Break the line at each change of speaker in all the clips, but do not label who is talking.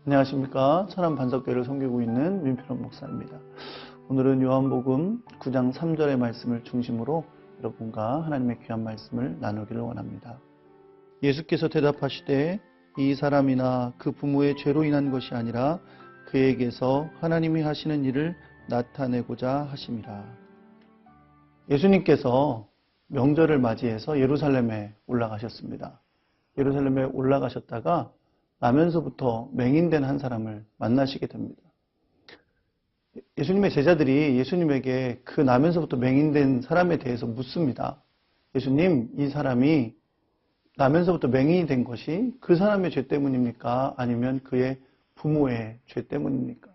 안녕하십니까. 천안 반석교회를 섬기고 있는 민필원 목사입니다. 오늘은 요한복음 9장 3절의 말씀을 중심으로 여러분과 하나님의 귀한 말씀을 나누기를 원합니다. 예수께서 대답하시되 이 사람이나 그 부모의 죄로 인한 것이 아니라 그에게서 하나님이 하시는 일을 나타내고자 하심이라. 예수님께서 명절을 맞이해서 예루살렘에 올라가셨습니다. 예루살렘에 올라가셨다가 나면서부터 맹인된 한 사람을 만나시게 됩니다. 예수님의 제자들이 예수님에게 그 나면서부터 맹인된 사람에 대해서 묻습니다. 예수님, 이 사람이 나면서부터 맹인이 된 것이 그 사람의 죄 때문입니까? 아니면 그의 부모의 죄 때문입니까?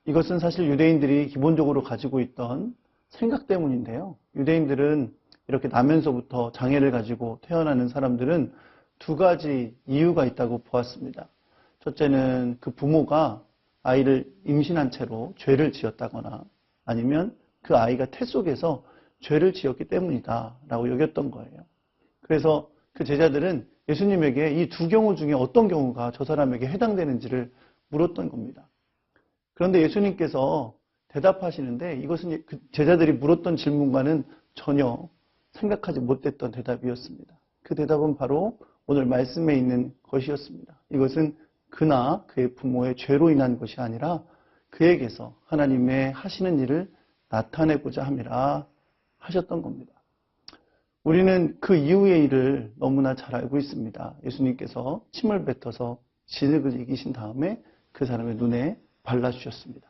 이것은 사실 유대인들이 기본적으로 가지고 있던 생각 때문인데요. 유대인들은 이렇게 나면서부터 장애를 가지고 태어나는 사람들은 두 가지 이유가 있다고 보았습니다. 첫째는 그 부모가 아이를 임신한 채로 죄를 지었다거나 아니면 그 아이가 태 속에서 죄를 지었기 때문이다 라고 여겼던 거예요. 그래서 그 제자들은 예수님에게 이 두 경우 중에 어떤 경우가 저 사람에게 해당되는지를 물었던 겁니다. 그런데 예수님께서 대답하시는데 이것은 그 제자들이 물었던 질문과는 전혀 생각하지 못했던 대답이었습니다. 그 대답은 바로 오늘 말씀에 있는 것이었습니다. 이것은 그나 그의 부모의 죄로 인한 것이 아니라 그에게서 하나님의 하시는 일을 나타내고자 함이라 하셨던 겁니다. 우리는 그 이후의 일을 너무나 잘 알고 있습니다. 예수님께서 침을 뱉어서 진흙을 이기신 다음에 그 사람의 눈에 발라주셨습니다.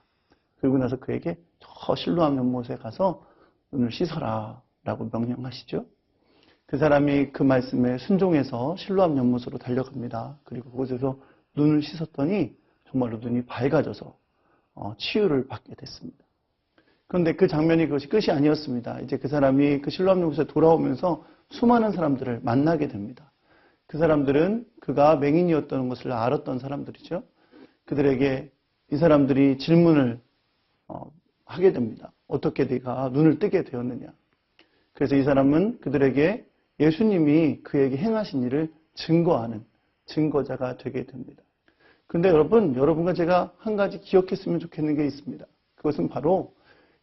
그리고 나서 그에게 저 실로암 연못에 가서 눈을 씻어라 라고 명령하시죠. 그 사람이 그 말씀에 순종해서 실로암 연못으로 달려갑니다. 그리고 그곳에서 눈을 씻었더니 정말로 눈이 밝아져서 치유를 받게 됐습니다. 그런데 그 장면이 그것이 끝이 아니었습니다. 이제 그 사람이 그 실로암 연못에 돌아오면서 수많은 사람들을 만나게 됩니다. 그 사람들은 그가 맹인이었던 것을 알았던 사람들이죠. 그들에게 이 사람들이 질문을 하게 됩니다. 어떻게 네가 눈을 뜨게 되었느냐. 그래서 이 사람은 그들에게 예수님이 그에게 행하신 일을 증거하는 증거자가 되게 됩니다. 그런데 여러분과 제가 한 가지 기억했으면 좋겠는 게 있습니다. 그것은 바로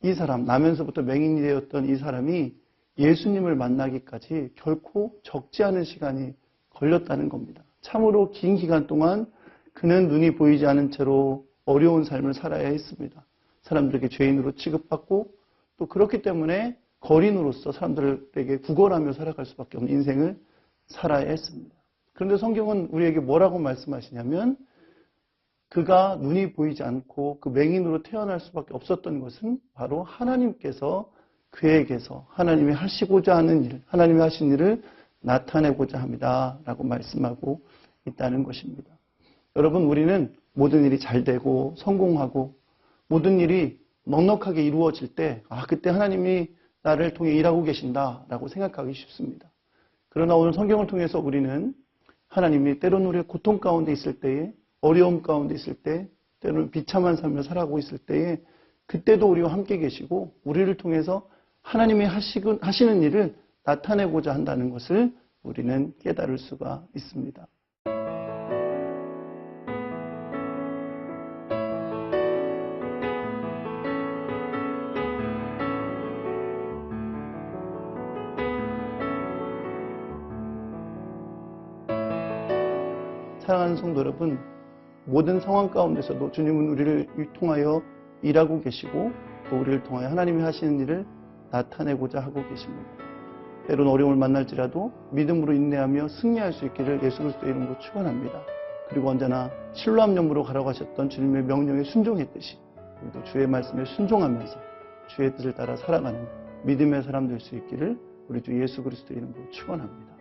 이 사람, 나면서부터 맹인이 되었던 이 사람이 예수님을 만나기까지 결코 적지 않은 시간이 걸렸다는 겁니다. 참으로 긴 기간 동안 그는 눈이 보이지 않은 채로 어려운 삶을 살아야 했습니다. 사람들에게 죄인으로 취급받고 또 그렇기 때문에 거린으로서 사람들에게 구걸하며 살아갈 수밖에 없는 인생을 살아야 했습니다. 그런데 성경은 우리에게 뭐라고 말씀하시냐면 그가 눈이 보이지 않고 그 맹인으로 태어날 수밖에 없었던 것은 바로 하나님께서 그에게서 하나님이 하시고자 하는 일, 하나님이 하신 일을 나타내고자 합니다 라고 말씀하고 있다는 것입니다. 여러분, 우리는 모든 일이 잘 되고 성공하고 모든 일이 넉넉하게 이루어질 때 그때 하나님이 나를 통해 일하고 계신다라고 생각하기 쉽습니다. 그러나 오늘 성경을 통해서 우리는 하나님이 때로는 우리가 고통 가운데 있을 때에, 어려움 가운데 있을 때, 때로는 비참한 삶을 살아가고 있을 때에 그때도 우리와 함께 계시고 우리를 통해서 하나님이 하시는 일을 나타내고자 한다는 것을 우리는 깨달을 수가 있습니다. 사랑하는 성도 여러분, 모든 상황 가운데서도 주님은 우리를 통하여 일하고 계시고 또 우리를 통하여 하나님이 하시는 일을 나타내고자 하고 계십니다. 때로는 어려움을 만날지라도 믿음으로 인내하며 승리할 수 있기를 예수 그리스도의 이름으로 축원합니다. 그리고 언제나 실로암 연못으로 가라고 하셨던 주님의 명령에 순종했듯이 우리도 주의 말씀에 순종하면서 주의 뜻을 따라 살아가는 믿음의 사람 될 수 있기를 우리 주 예수 그리스도의 이름으로 축원합니다.